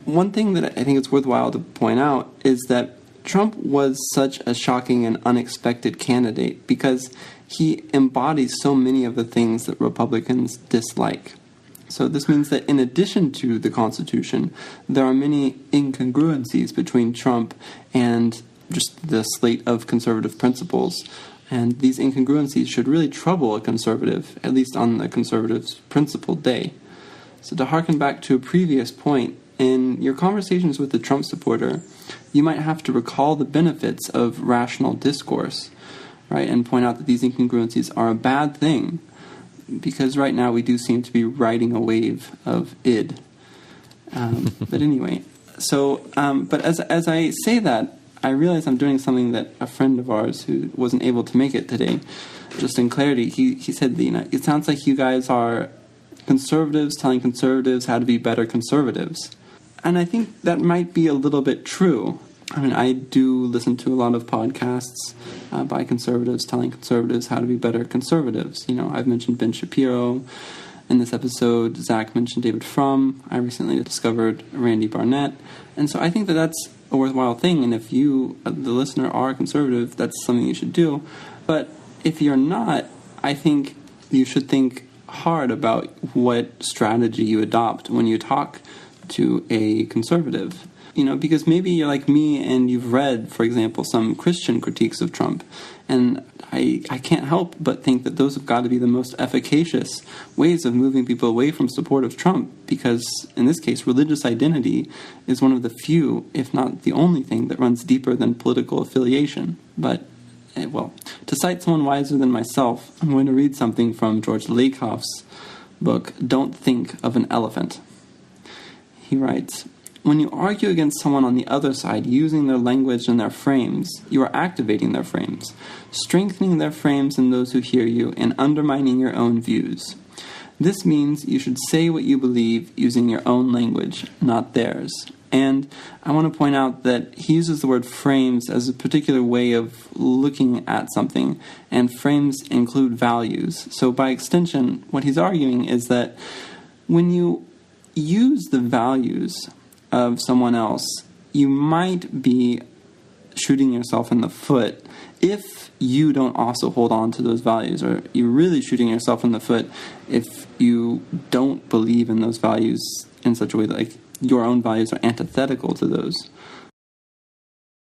One thing that I think it's worthwhile to point out is that Trump was such a shocking and unexpected candidate because he embodies so many of the things that Republicans dislike. So this means that in addition to the Constitution, there are many incongruencies between Trump and just the slate of conservative principles. And these incongruencies should really trouble a conservative, at least on the conservative's principled day. So to harken back to a previous point, in your conversations with a Trump supporter, you might have to recall the benefits of rational discourse, right, and point out that these incongruencies are a bad thing, because right now we do seem to be riding a wave of id. But anyway, so, but as I say that, I realize I'm doing something that a friend of ours who wasn't able to make it today, just in clarity, he said, it sounds like you guys are conservatives telling conservatives how to be better conservatives. And I think that might be a little bit true. I mean, I do listen to a lot of podcasts by conservatives telling conservatives how to be better conservatives. You know, I've mentioned Ben Shapiro in this episode. Zach mentioned David Frum. I recently discovered Randy Barnett. And so I think that that's a worthwhile thing. And if you, the listener, are a conservative, that's something you should do. But if you're not, I think you should think hard about what strategy you adopt when you talk to a conservative. You know, because maybe you're like me and you've read, for example, some Christian critiques of Trump, and I can't help but think that those have got to be the most efficacious ways of moving people away from support of Trump, because in this case, religious identity is one of the few, if not the only thing, that runs deeper than political affiliation. But, well, to cite someone wiser than myself, I'm going to read something from George Lakoff's book, Don't Think of an Elephant. He writes, "When you argue against someone on the other side using their language and their frames, you are activating their frames, strengthening their frames in those who hear you, and undermining your own views. This means you should say what you believe using your own language, not theirs." And I want to point out that he uses the word frames as a particular way of looking at something, and frames include values. So by extension, what he's arguing is that when you use the values of someone else, you might be shooting yourself in the foot if you don't also hold on to those values, or you're really shooting yourself in the foot if you don't believe in those values in such a way that, like, your own values are antithetical to those.